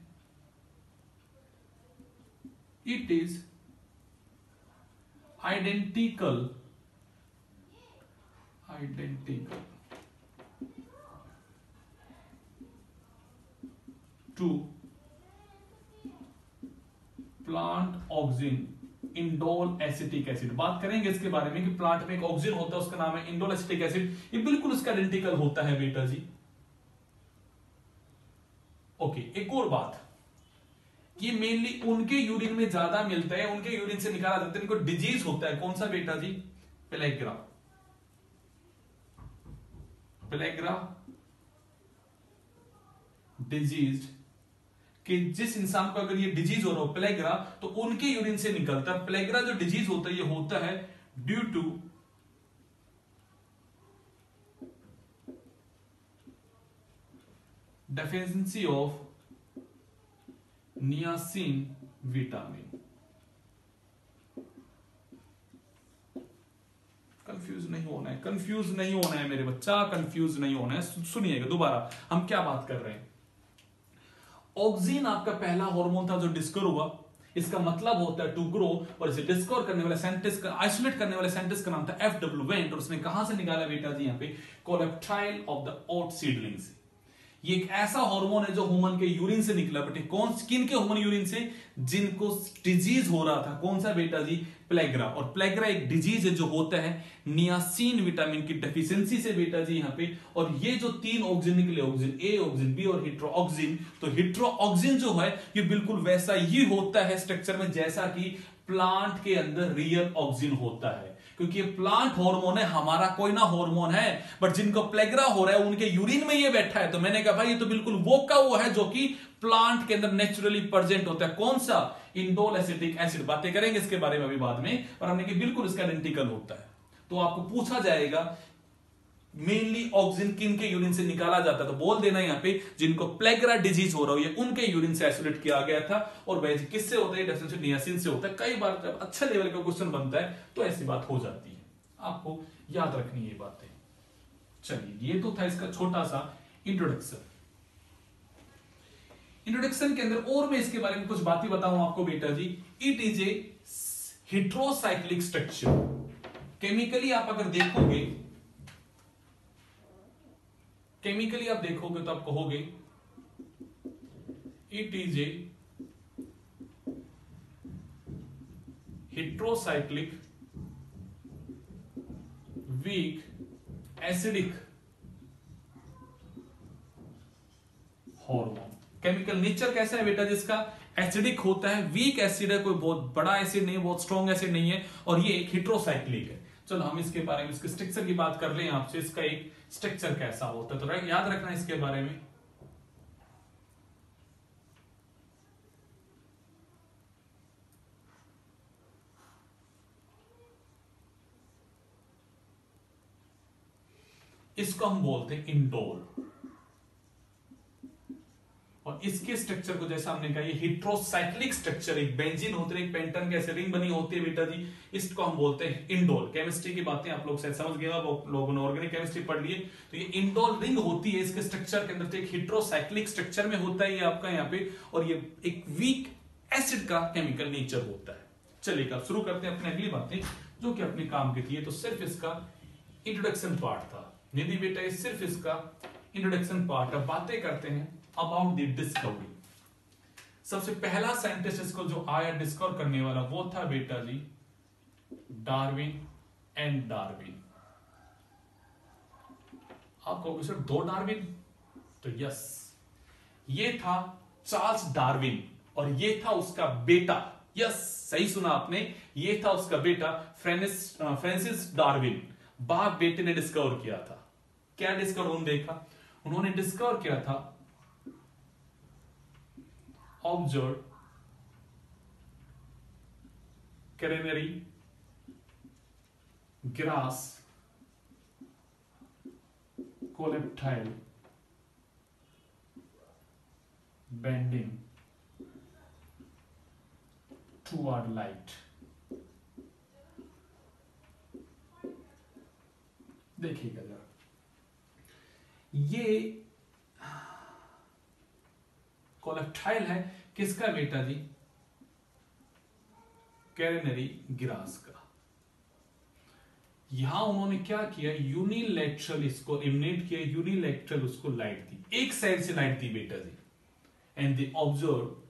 it is identical to plant auxin indole acetic acid. बात करेंगे इसके बारे में कि प्लांट में एक ऑक्सिन होता है उसका नाम है इंडोल एसिटिक एसिड। ये बिल्कुल उसका आइडेंटिकल होता है बेटा जी। ओके, एक और बात, ये मेनली उनके यूरिन में ज्यादा मिलता है, उनके यूरिन से निकाला जाता है। इनको डिजीज होता है, कौन सा बेटा जी? पेलेग्रा। पेलेग्रा डिजीज कि जिस इंसान को अगर ये डिजीज हो रहा हो पेलेग्रा तो उनके यूरिन से निकलता है। पेलेग्रा जो डिजीज होता है ये होता है due to deficiency of niacin vitamin. Confuse नहीं होना है, कंफ्यूज नहीं होना है मेरे बच्चा, कंफ्यूज नहीं होना है। सुनिएगा दोबारा हम क्या बात कर रहे हैं। ऑक्सिन आपका पहला हार्मोन था जो डिस्कवर हुआ। इसका मतलब होता है टू ग्रो। और इसे डिस्कवर करने वाले साइंटिस्ट का, आइसोलेट करने वाले साइंटिस्ट का नाम था एफडब्ल्यू वेंट। और उसने कहां से निकाला बेटा जी यहाँ पे? Coleoptile of the oat seedling से। ये एक ऐसा हार्मोन है जो ह्यूमन के यूरिन से निकला। बेटे कौन, किन के ह्यूमन यूरिन से? जिनको डिजीज हो रहा था। कौन सा बेटा जी? प्लेग्रा। और प्लेग्रा एक डिजीज है जो होता है नियासिन विटामिन की डेफिशिएंसी से बेटा जी यहाँ पे। और ये जो 3 ऑक्सिन निकले, ऑक्सिन ए, ऑक्सिन बी और हिट्रोऑक्सिन, तो हिट्रोऑक्सिन जो है ये बिल्कुल वैसा ही होता है स्ट्रक्चर में जैसा कि प्लांट के अंदर रियल ऑक्सिन होता है। क्योंकि ये प्लांट हार्मोन है, हमारा कोई ना हार्मोन है, बट जिनको प्लेग्रा हो रहा है उनके यूरिन में ये बैठा है। तो मैंने कहा भाई ये तो बिल्कुल वो का वो है जो कि प्लांट के अंदर नेचुरली प्रेजेंट होता है। कौन सा? Indole acetic acid. बातें करेंगे इसके बारे में अभी बाद में, पर हमने कि बिल्कुल इसका आइडेंटिकल होता है। तो आपको पूछा जाएगा मेनली ऑक्सीजन किन के यूरिन से निकाला जाता है, तो बोल देना यहाँ पे जिनको प्लेग्रा डिजीज हो रहा है उनके यूरिन से आइसोलेट किया गया था। और भाई किससे होता है, डेफिनेटली नियासिन से होता है। कई बार जब अच्छा लेवल का क्वेश्चन बनता है तो ऐसी बात हो जाती है, आपको याद रखनी ये बातें। चलिए ये तो था इसका छोटा सा इंट्रोडक्शन। इंट्रोडक्शन के अंदर और मैं इसके बारे में कुछ बातें बताऊं आपको बेटा जी। It is a heterocyclic structure. Chemically आप अगर देखोगे, केमिकली आप देखोगे तो आप कहोगे it is a heterocyclic weak acidic hormone. Chemical nature कैसा है बेटा जिसका, एसिडिक होता है, वीक एसिड है, कोई बहुत बड़ा एसिड नहीं है, बहुत स्ट्रॉन्ग एसिड नहीं है, और ये एक हेट्रोसाइक्लिक है। चलो हम इसके बारे में, इसके स्ट्रक्चर की बात कर लें आपसे, इसका एक स्ट्रक्चर कैसा होता है, तो याद रखना इसके बारे में। इसको हम बोलते हैं इंडोल, और इसके स्ट्रक्चर को जैसा हमने कहा ये हेट्रोसाइक्लिक स्ट्रक्चर, एक बेंजीन होते हैं, एक पेंटन कैसे रिंग बनी होती है बेटा जी, इसको हम बोलते हैं इंडोल। केमिस्ट्री की बातें आप लोग शायद समझ गए, आप लोगों ने ऑर्गेनिक केमिस्ट्री पढ़ लिए, तो ये इंडोल रिंग होती है इसके स्ट्रक्चर के अंदर, तो एक हेट्रोसाइक्लिक स्ट्रक्चर में होता है ये आपका यहाँ पे, और ये एक वीक एसिड का केमिकल नेचर होता है। चलिए अब शुरू करते हैं अपनी अगली बातें जो कि अपने काम की थी। तो सिर्फ इसका इंट्रोडक्शन पार्ट था, निधि बेटा ये सिर्फ इसका इंट्रोडक्शन पार्ट। अब बातें करते हैं अबाउट द डिस्कवरी। सबसे पहला साइंटिस्ट इसको जो आया डिस्कवर करने वाला वो था बेटा जी डार्विन एंड डार्विन। आप कहोगे सर दो डार्विन, तो यस, ये था चार्ल्स डार्विन और ये था उसका बेटा, यस सही सुना आपने, ये था उसका बेटा फ्रांसिस डार्विन। बाप बेटे ने डिस्कवर किया था। क्या डिस्कवर उन्होंने देखा, उन्होंने डिस्कवर किया था observe canary grass coleoptile bending toward light. देखिएगा जरा, ये कोलेप्टाइल है किसका बेटा जी, कैरेनरी ग्रास का। यहां उन्होंने क्या किया, यूनिलैटरल इसको इमिनेट किया, यूनिलैटरल उसको लाइट दी, एक साइड से लाइट दी बेटा जी, and they observe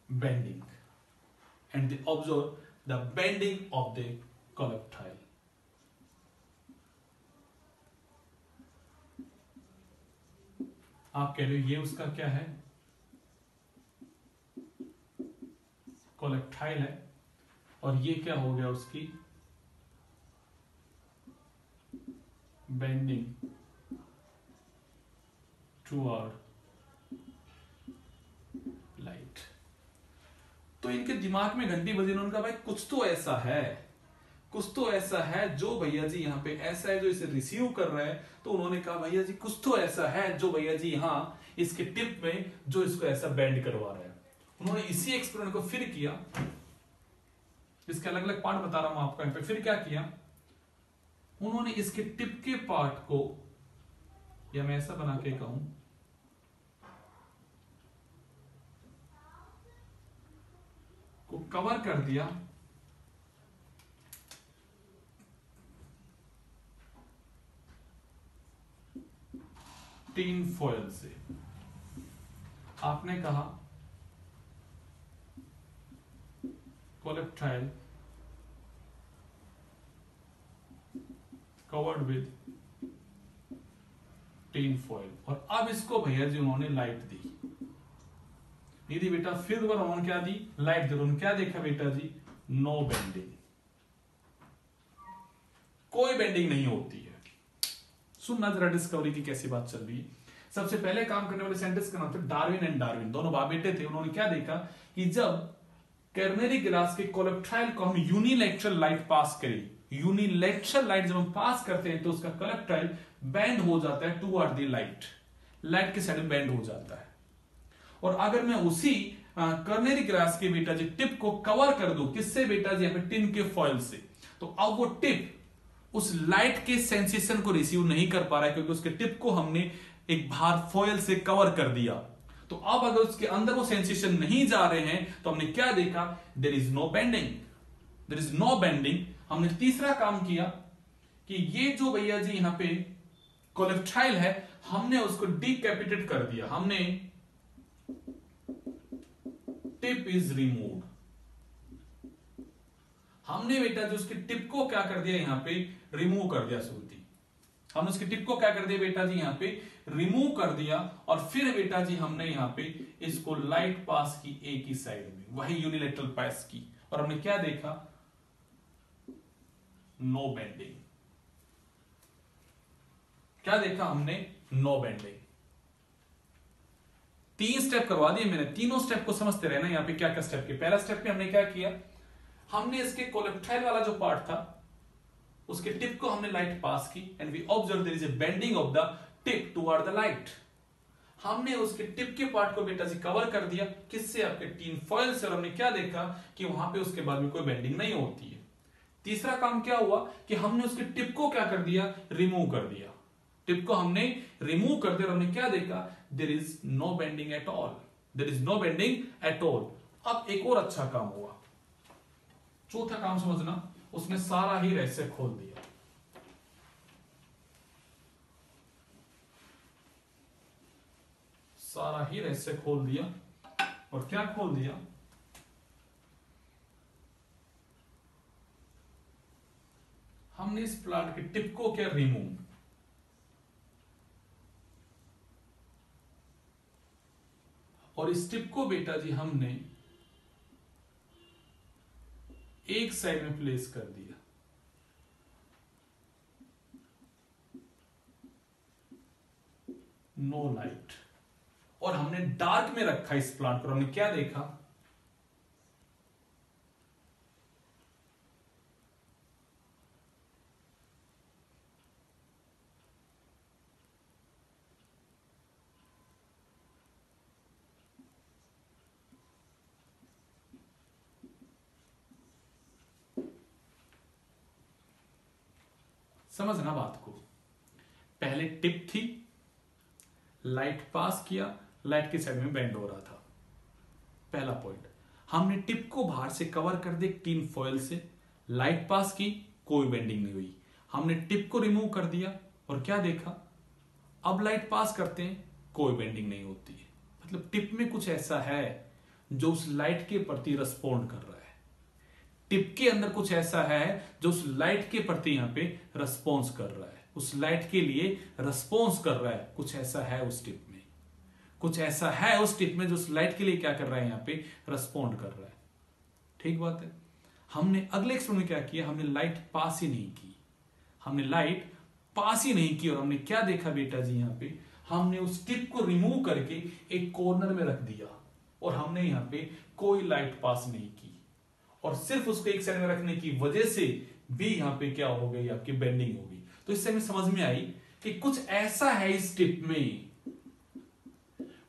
bending and they observe the bending of the colectile. आप कह रहे हो ये उसका क्या है, कोलेक्टाइल है, और ये क्या हो गया उसकी बेंडिंग टुवर्ड लाइट। तो इनके दिमाग में घंटी बजी, उन्होंने कहा भाई कुछ तो ऐसा है, कुछ तो ऐसा है जो भैया जी यहाँ पे ऐसा है जो इसे रिसीव कर रहा है। तो उन्होंने कहा भैया जी कुछ तो ऐसा है जो भैया जी यहाँ इसके टिप में जो इसको ऐसा बेंड करवा रहा है। उन्होंने इसी एक्सपेरिमेंट को फिर किया, इसके अलग अलग पार्ट बता रहा हूं आपको यहाँ पे। फिर क्या किया उन्होंने, इसके टिप के पार्ट को, या मैं ऐसा बना के कहूं, को कवर कर दिया टीन फॉयल से। आपने कहा coleoptile covered with tin foil, और अब इसको भैया जी उन्होंने लाइट दी। दीदी बेटा फिर बार उन्होंने क्या दी, लाइट दी। उन्होंने क्या देखा बेटा जी, नो बेंडिंग, कोई बेंडिंग नहीं होती है। सुनना जरा डिस्कवरी की कैसी बात चल रही है। सबसे पहले काम करने वाले साइंटिस्ट का नाम था डार्विन एंड डार्विन, दोनों बाप बेटे थे। उन्होंने क्या देखा कि जब कैरनरी गिलास के कोलेप्ट्राइल को हम यूनिलैटरल लाइट पास करें, यूनिलैटरल लाइट जब हम पास करते हैं तो उसका कोलेप्ट्राइल बैंड हो जाता है टुवर्ड द लाइट, लाइट के साइड में बैंड हो जाता है। और अगर मैं उसी कर्नेरी गिलास के बेटा जी टिप को कवर कर दूं, किससे बेटा जी, यहाँ पे टिन के फॉइल से, तो अब वो टिप उस लाइट के सेंसेशन को रिसीव नहीं कर पा रहा है, क्योंकि उसके टिप को हमने एक बाहर फॉइल से कवर कर दिया। तो अब अगर उसके अंदर वो सेंसेशन नहीं जा रहे हैं तो हमने क्या देखा, there is no bending, there is no bending. हमने तीसरा काम किया कि ये जो भैया जी यहां पे कोलेप्ट्राइल है, हमने उसको डिकैपिटेट कर दिया, हमने टिप इज रिमूव्ड, हमने बेटा जो उसके टिप को क्या कर दिया, यहां पे रिमूव कर दिया। श्रुति, हमने उसके टिप को क्या कर दिया बेटा जी, यहां पे रिमूव कर दिया। और फिर बेटा जी हमने यहां पे इसको लाइट पास की एक ही साइड में, वही यूनिलैटरल पास की, और हमने क्या देखा, नो बेंडिंग। क्या देखा हमने, नो बेंडिंग। 3 स्टेप करवा दिए मैंने, तीनों स्टेप को समझते रहना। यहां पे क्या क्या स्टेप के, पहला स्टेप पे हमने क्या किया, हमने इसके कोलेप्ट्राइल वाला जो पार्ट था उसके टिप को हमने लाइट पास की, and we observe there is a bending of the tip toward the light. हमने उसके टिप के पार्ट को बेटा जी कवर कर दिया, किससे, आपके टिन फॉइल से, और हमने क्या देखा कि वहां पे उसके बाद में कोई बेंडिंग नहीं होती है। तीसरा काम क्या हुआ कि हमने उसके टिप को क्या कर दिया, रिमूव कर दिया, टिप को हमने रिमूव कर दिया, और हमने क्या देखा, there is no bending at all, there is no bending at all. अब एक और अच्छा काम हुआ, चौथा काम समझना, उसने सारा ही रहस्य खोल दिया। सारा ही रहस्य खोल दिया, और क्या खोल दिया, हमने इस प्लांट के टिप को क्या रिमूव, और इस टिप को बेटा जी हमने एक साइड में प्लेस कर दिया। नो लाइट, और हमने डार्क में रखा इस प्लांट को। हमने क्या देखा, समझना बात को, पहले टिप थी, लाइट पास किया, लाइट के साइड में बेंड हो रहा था। पहला पॉइंट, हमने टिप को बाहर से कवर कर दिया टिन फॉइल से, लाइट पास की, कोई बेंडिंग नहीं हुई। हमने टिप को रिमूव कर दिया, और क्या देखा, अब लाइट पास करते हैं, कोई बेंडिंग नहीं होती है। मतलब टिप में कुछ ऐसा है जो उस लाइट के प्रति रिस्पॉन्ड कर रहा है, टिप के अंदर कुछ ऐसा है जो उस लाइट के प्रति यहां पे रिस्पॉन्स कर रहा है, उस लाइट के लिए रिस्पॉन्स कर रहा है। कुछ ऐसा है उस टिप में, कुछ ऐसा है उस टिप में जो उस लाइट के लिए क्या कर रहा है, यहां पे रिस्पॉन्ड कर रहा है। ठीक बात है। हमने अगले एक्सपेरिमेंट में क्या किया, हमने लाइट पास ही नहीं की, हमने लाइट पास ही नहीं की, और हमने क्या देखा बेटा जी, यहां पे हमने उस टिप को रिमूव करके एक कॉर्नर में रख दिया, और हमने यहां पे कोई लाइट पास नहीं की, और सिर्फ उसको एक साइड में रखने की वजह से भी यहां पे क्या हो गई, आपकी बेंडिंग हो गई। तो इससे हमें समझ में आई कि कुछ ऐसा है इस टिप में,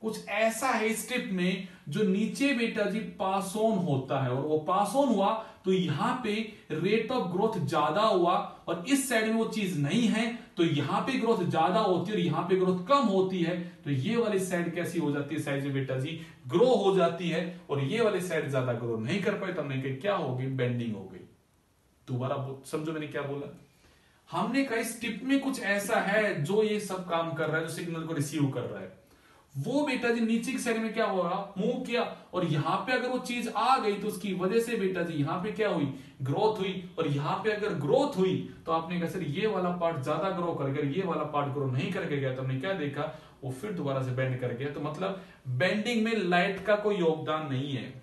कुछ ऐसा है इस टिप में जो नीचे बेटा जी पास ऑन होता है, और वो पास ऑन हुआ तो यहां पे रेट ऑफ ग्रोथ ज्यादा हुआ, और इस साइड में वो चीज नहीं है तो यहां पे ग्रोथ ज्यादा होती है और यहां पे ग्रोथ कम होती है। तो ये वाली साइड कैसी हो जाती है, साइड में बेटा जी ग्रो हो जाती है, और ये वाली साइड ज्यादा ग्रो नहीं कर पाई, तो हमने कहा क्या हो गई, बेंडिंग हो गई। दोबारा समझो मैंने क्या बोला, हमने कहा इस टिप में कुछ ऐसा है जो ये सब काम कर रहा है, जो सिग्नल को रिसीव कर रहा है। वो बेटा जी नीचे की साइड में क्या होगा, मूव किया, और यहां पे अगर वो चीज आ गई तो उसकी वजह से बेटा जी यहां पे क्या हुई, ग्रोथ हुई। और यहां पे अगर ग्रोथ हुई तो आपने कहा सर ये वाला पार्ट ज्यादा ग्रो कर गया, ये वाला पार्ट ग्रो नहीं करके गया, तो हमने क्या देखा, वो फिर दोबारा से बेंड कर गया। तो मतलब बेंडिंग में लाइट का कोई योगदान नहीं है,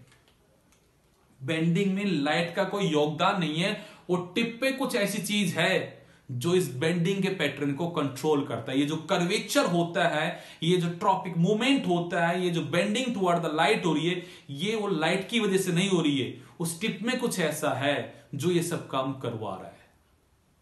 बेंडिंग में लाइट का कोई योगदान नहीं है। वो टिप पे कुछ ऐसी चीज है जो इस बेंडिंग के पैटर्न को कंट्रोल करता है। ये जो कर्वेचर होता है, ये जो ट्रॉपिक मूवमेंट होता है, ये जो बेंडिंग टुवर्ड द लाइट हो रही है, ये वो लाइट की वजह से नहीं हो रही है, उस टिप में कुछ ऐसा है जो ये सब काम करवा रहा है।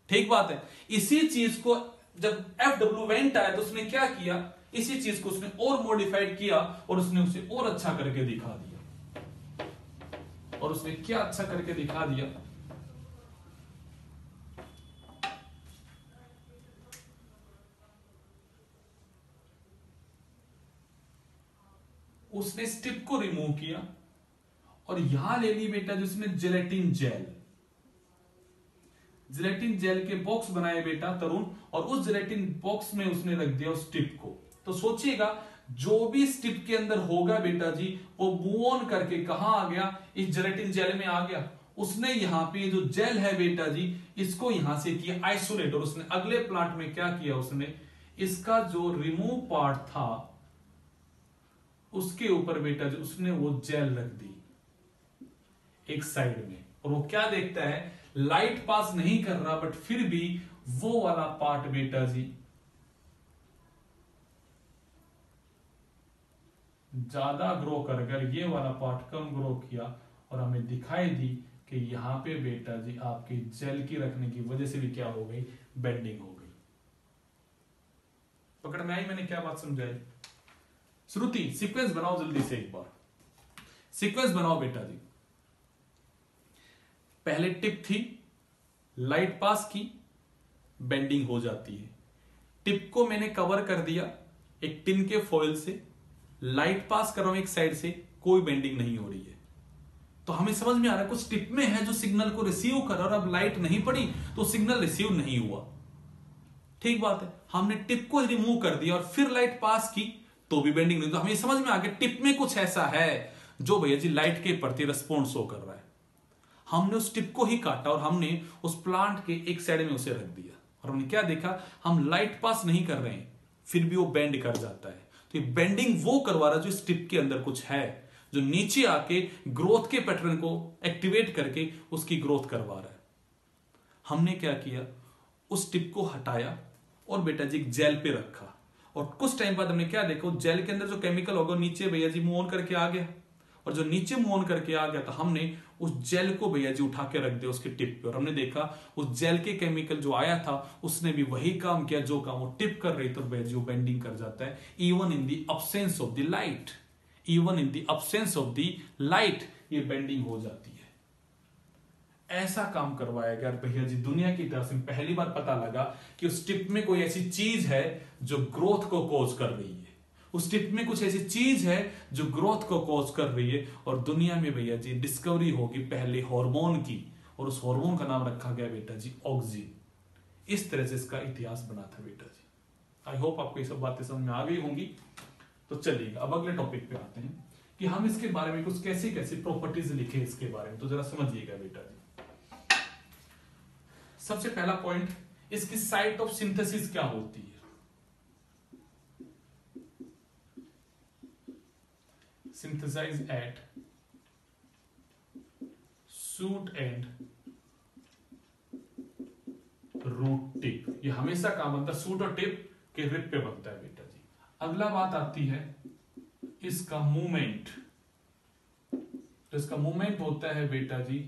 ठीक बात है। इसी चीज को जब FW वेंट आया तो उसने क्या किया, इसी चीज को उसने और मॉडिफाइड किया और उसने उसे और अच्छा करके दिखा दिया। और उसने क्या अच्छा करके दिखा दिया, उसने स्टिप को रिमूव किया और यहां ले ली बेटा जिसने जेलेटिन जेल, जेलेटिन जेल के बॉक्स बनाए बेटा तरुण, और उस जेलेटिन बॉक्स में उसने रख दिया उस टिप को। तो सोचिएगा जो भी इस टिप के अंदर होगा बेटा जी, वो मूव ऑन करके कहां आ गया, इस जेलेटिन जेल में आ गया। उसने यहां पे जो जेल है बेटा जी, इसको यहां से किया आइसोलेट, और उसने अगले प्लांट में क्या किया, उसने इसका जो रिमूव पार्ट था उसके ऊपर बेटा जी उसने वो जेल रख दी एक साइड में, और वो क्या देखता है, लाइट पास नहीं कर रहा बट फिर भी वो वाला पार्ट बेटा जी ज्यादा ग्रो कर कर ये वाला पार्ट कम ग्रो किया, और हमें दिखाई दी कि यहां पे बेटा जी आपकी जेल की रखने की वजह से भी क्या हो गई, बेंडिंग हो गई। पकड़ में आई मैंने क्या बात समझाई? श्रुति सीक्वेंस बनाओ जल्दी से, एक बार सीक्वेंस बनाओ बेटा जी। पहले टिप थी, लाइट पास की, बेंडिंग हो जाती है। टिप को मैंने कवर कर दिया एक टिन के फॉइल से, लाइट पास कर रहा हूं एक साइड से, कोई बेंडिंग नहीं हो रही है। तो हमें समझ में आ रहा है कुछ टिप में है जो सिग्नल को रिसीव कर रहा है, और अब लाइट नहीं पड़ी तो सिग्नल रिसीव नहीं हुआ। ठीक बात है। हमने टिप को रिमूव कर दिया और फिर लाइट पास की तो भी बेंडिंग नहीं, तो हमें समझ में आ गया टिप में कुछ ऐसा है जो भैया जी लाइट के प्रति रिस्पॉन्स शो कर रहा है। हमने उस टिप को ही काटा और हमने उस प्लांट के एक साइड में उसे रख दिया, और हमने क्या देखा, हम लाइट पास नहीं कर रहे हैं फिर भी वो बेंड कर जाता है। तो ये बेंडिंग वो करवा रहा है जो इस टिप के अंदर कुछ है, जो नीचे आके ग्रोथ के पैटर्न को एक्टिवेट करके उसकी ग्रोथ करवा रहा है। हमने क्या किया, उस टिप को हटाया और बेटा जी एक जेल पे रखा, और कुछ टाइम बाद हमने क्या देखा, जेल के अंदर जो केमिकल होगा नीचे भैया जी मूव ऑन करके आ गया, और जो नीचे मूव ऑन करके आ गया तो हमने उस जेल को भैया जी उठा के रख दिया उसके टिप पे, और हमने देखा उस जेल के केमिकल जो आया था उसने भी वही काम किया जो काम वो टिप कर रही थी, तो भैया जी वो बेंडिंग कर जाता है even in the absence of the light, even in the absence of the light ये बेंडिंग हो जाती है। ऐसा काम करवाया गया भैया जी दुनिया की तरफ से पहली बार पता लगा कि उस टिप में कोई ऐसी चीज है जो ग्रोथ को कॉज कर रही है, उस टिप में कुछ ऐसी चीज है जो ग्रोथ को कॉज कर रही है। और दुनिया में भैया जी डिस्कवरी होगी पहले हार्मोन की, और उस हार्मोन का नाम रखा गया बेटा जी ऑक्सिन। इस तरह से इसका इतिहास बना था बेटा जी। आई होप आपको ये सब बातें समझ में आ गई होंगी। तो चलिए अब अगले टॉपिक पे आते हैं कि हम इसके बारे में कुछ कैसी कैसी प्रॉपर्टीज लिखे इसके बारे में, तो जरा समझिएगा बेटा जी। सबसे पहला पॉइंट, इसकी साइट ऑफ सिंथेसिस क्या होती है। Synthesize at shoot and root tip, ये हमेशा काम बनता है शूट और टिप के रिप पे बनता है बेटा जी। अगला बात आती है इसका मूवमेंट, तो इसका मूवमेंट होता है बेटा जी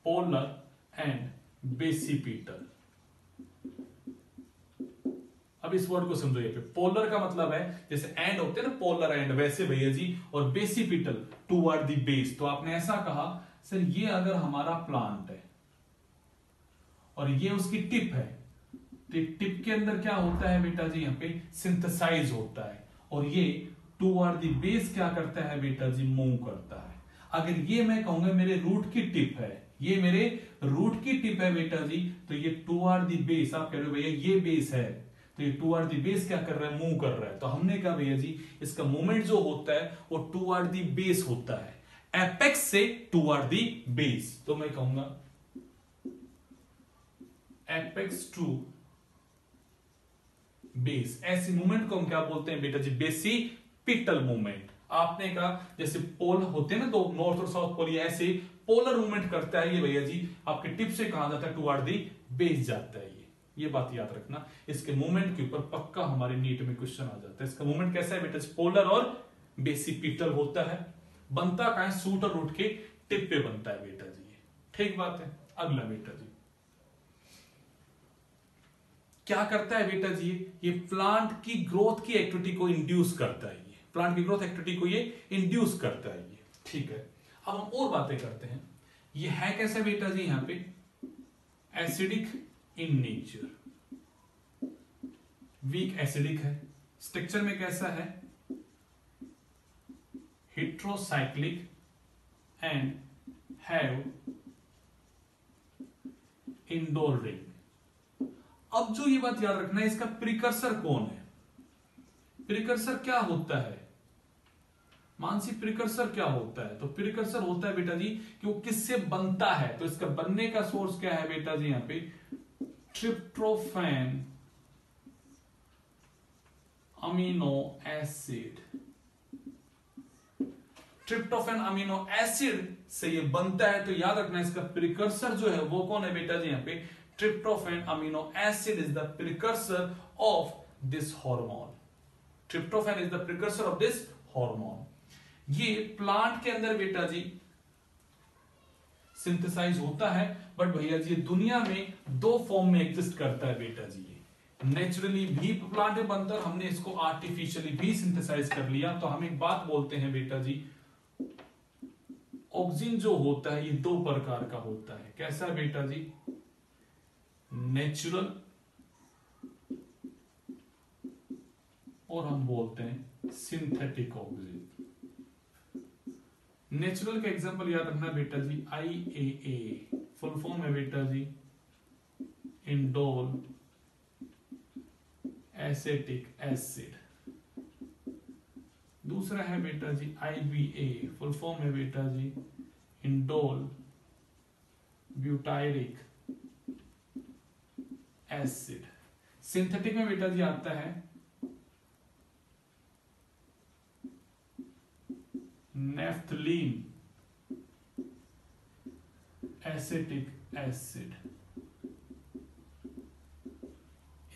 पोलर एंड बेसिपिटल। अब इस वर्ड को समझो, ये पे पोलर का मतलब है जैसे एंड होते हैं ना पोलर एंड, वैसे भैया जी, और बेसिपिटल टुवर्ड द बेस। तो आपने ऐसा कहा सर ये अगर हमारा प्लांट है और ये उसकी टिप है, तो टिप के अंदर क्या होता है बेटा जी, यहाँ पे सिंथेसाइज होता है, और ये टुवर्ड द बेस क्या करता है बेटा जी, मूव करता है। अगर ये मैं कहूंगा मेरे रूट की टिप है, ये मेरे रूट की टिप है बेटा जी, तो ये टुवर्ड द बेस, आप कह रहे हो भैया ये बेस है, तो ये टुवर्ड द बेस क्या कर रहा है, मूव कर रहा है। तो हमने कहा भैया जी इसका मूवमेंट जो होता है वो टुवर्ड द बेस होता है, एपेक्स से टुवर्ड द बेस। तो मैं कहूंगा एपेक्स टू बेस, ऐसी मूवमेंट को हम क्या बोलते हैं बेटा जी, बेसिपिटल मूवमेंट। आपने कहा जैसे पोल होते हैं ना, तो नॉर्थ और साउथ पोल, ऐसे पोलर मूवमेंट करता है ये भैया जी, आपके टिप से कहा जाता है टुवर्ड द बेस जाता है ये। ये बात याद रखना। इसके मूवमेंट के ऊपर पक्का हमारे नीट में क्वेश्चन आ जाता है। इसका मूवमेंट कैसा है बेटा? पोलर और बेसिपिटल होता है। बनता कहां है? सूट और रूट के टिप पे बनता है बेटा जी। ठीक बात है। अगला बेटा जी क्या करता है बेटा जी? ये प्लांट की ग्रोथ की एक्टिविटी को इंड्यूस करता है। ये प्लांट की ग्रोथ एक्टिविटी को ये इंड्यूस करता है ये। ठीक है, अब हम और बातें करते हैं। ये है कैसा बेटा जी? यहां पे acidic in nature, weak acidic है। स्ट्रक्चर में कैसा है? Heterocyclic and have indoor ring. अब जो ये बात याद रखना है, इसका प्रिकर्सर कौन है? प्रिकर्सर क्या होता है मानसी? प्रिकर्सर क्या होता है? तो प्रिकर्सर होता है बेटा जी कि वो किससे बनता है। तो इसका बनने का सोर्स क्या है बेटा जी? यहां पे tryptophan amino acid. Tryptophan amino acid से ये बनता है। तो याद रखना इसका प्रिकर्सर जो है वो कौन है बेटा जी? यहां पे tryptophan amino acid is the precursor of this hormone. Tryptophan is the precursor of this hormone. ये प्लांट के अंदर बेटा जी सिंथेसाइज होता है, बट भैया जी दुनिया में दो फॉर्म में एग्जिस्ट करता है बेटा जी। नेचुरली भी प्लांट में बनता है, हमने इसको आर्टिफिशियली भी सिंथेसाइज कर लिया। तो हम एक बात बोलते हैं बेटा जी, ऑक्सीजन जो होता है ये दो प्रकार का होता है। कैसा है बेटा जी? नेचुरल और हम बोलते हैं सिंथेटिक ऑक्सीजन। नेचुरल का एग्जांपल याद रखना बेटा जी, IAA फुल फॉर्म है बेटा जी इंडोल एसेटिक एसिड। दूसरा है बेटा जी IBA फुल फॉर्म है बेटा जी इंडोल ब्यूटायरिक एसिड। सिंथेटिक में बेटा जी आता है नेफ्थलीन एसिटिक एसिड।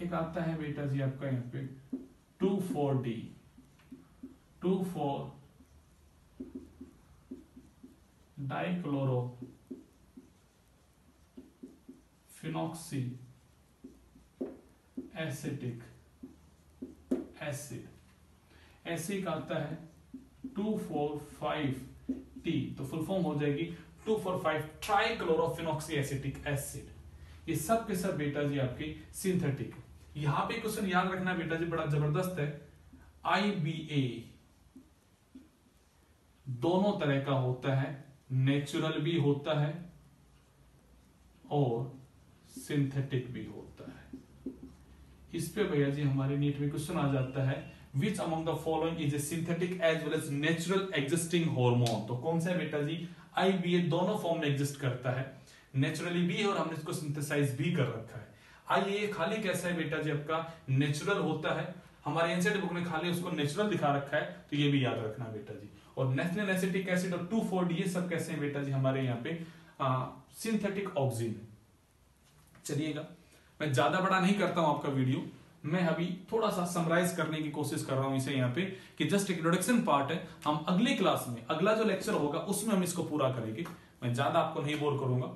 एक आता है बेटा जी आपका यहां पे 2,4-D 2,4 dichloro phenoxy acetic acid. ऐसे एक आता है 2,4,5-T, तो फुल फॉर्म हो जाएगी 2,4,5 ट्राइक्लोरोफिनॉक्सी एसिटिक एसिड। ये सब के सब बेटा जी आपके सिंथेटिक। यहां पे क्वेश्चन याद रखना बेटा जी बड़ा जबरदस्त है। IBA दोनों तरह का होता है, नेचुरल भी होता है और सिंथेटिक भी होता है। इस पे भैया जी हमारे नीट में क्वेश्चन आ जाता है, which among the following is a synthetic as well as natural existing hormone. तो कौन सा है बेटा जी? IBA दोनों फॉर्म में एग्जिस्ट करता है, नेचुरली भी है और हमने इसको सिंथेसाइज भी कर रखा है। IAA खाली कैसा है बेटा जी आपका? नेचुरल होता है। हमारे एनसीईआरटी बुक में खाली उसको नेचुरल दिखा रखा है, तो ये भी याद रखना बेटा जी। और नेफ्थलीन एसिटिक एसिड और 2,4-D ये सब कैसे हैं बेटा जी हमारे यहाँ पे सिंथेटिक ऑक्सीजन। चलिएगा, मैं ज्यादा बड़ा नहीं करता हूं आपका वीडियो, मैं अभी थोड़ा सा समराइज करने की कोशिश कर रहा हूं इसे यहाँ पे कि जस्ट एक इंट्रोडक्शन पार्ट है। हम अगली क्लास में अगला जो लेक्चर होगा उसमें हम इसको पूरा करेंगे। मैं ज्यादा आपको नहीं बोर करूंगा।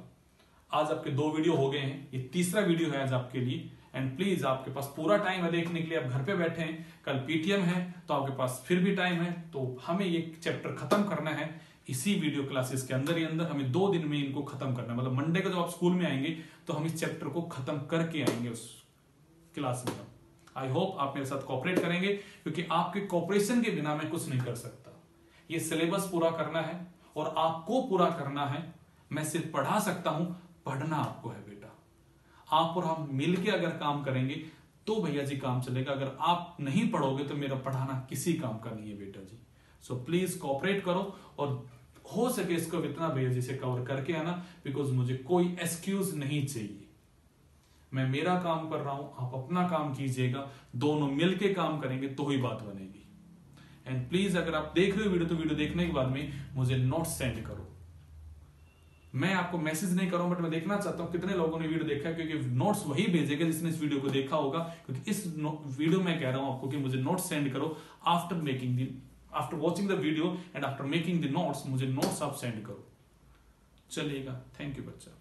आज आपके 2 वीडियो हो गए हैं, ये तीसरा वीडियो है आज आपके लिए। एंड प्लीज आपके पास पूरा टाइम है देखने के लिए, आप घर पे बैठे हैं, कल PTM है तो आपके पास फिर भी टाइम है। तो हमें ये चैप्टर खत्म करना है इसी वीडियो क्लासेस के अंदर ही अंदर। हमें 2 दिन में इनको खत्म करना है, मतलब मंडे को जब आप स्कूल में आएंगे तो हम इस चैप्टर को खत्म करके आएंगे उस क्लास में। आई होप आप मेरे साथ कोऑपरेट करेंगे, क्योंकि आपके कोऑपरेशन के बिना मैं कुछ नहीं कर सकता। ये सिलेबस पूरा करना है और आपको पूरा करना है। मैं सिर्फ पढ़ा सकता हूं, पढ़ना आपको है बेटा। आप और हम मिलके अगर काम करेंगे तो भैया जी काम चलेगा। अगर आप नहीं पढ़ोगे तो मेरा पढ़ाना किसी काम का नहीं है बेटा जी। सो प्लीज कोऑपरेट करो और हो सके इसको इतना भैया जी से कवर करके आना, बिकॉज मुझे कोई एक्सक्यूज नहीं चाहिए। मैं मेरा काम कर रहा हूं, आप अपना काम कीजिएगा, दोनों मिलके काम करेंगे तो ही बात बनेगी। एंड प्लीज अगर आप देख रहे हो वीडियो तो वीडियो देखने के बाद में मुझे नोट सेंड करो। मैं आपको मैसेज नहीं कर रहा हूं, बट मैं देखना चाहता हूं कितने लोगों ने वीडियो देखा है, क्योंकि नोट्स वही भेजेगा जिसने इस वीडियो को देखा होगा। क्योंकि इस वीडियो में कह रहा हूं आपको कि मुझे नोट्स सेंड करो after watching the video and after making the notes, मुझे नोट्स आप सेंड करो। चलिएगा, थैंक यू बच्चा।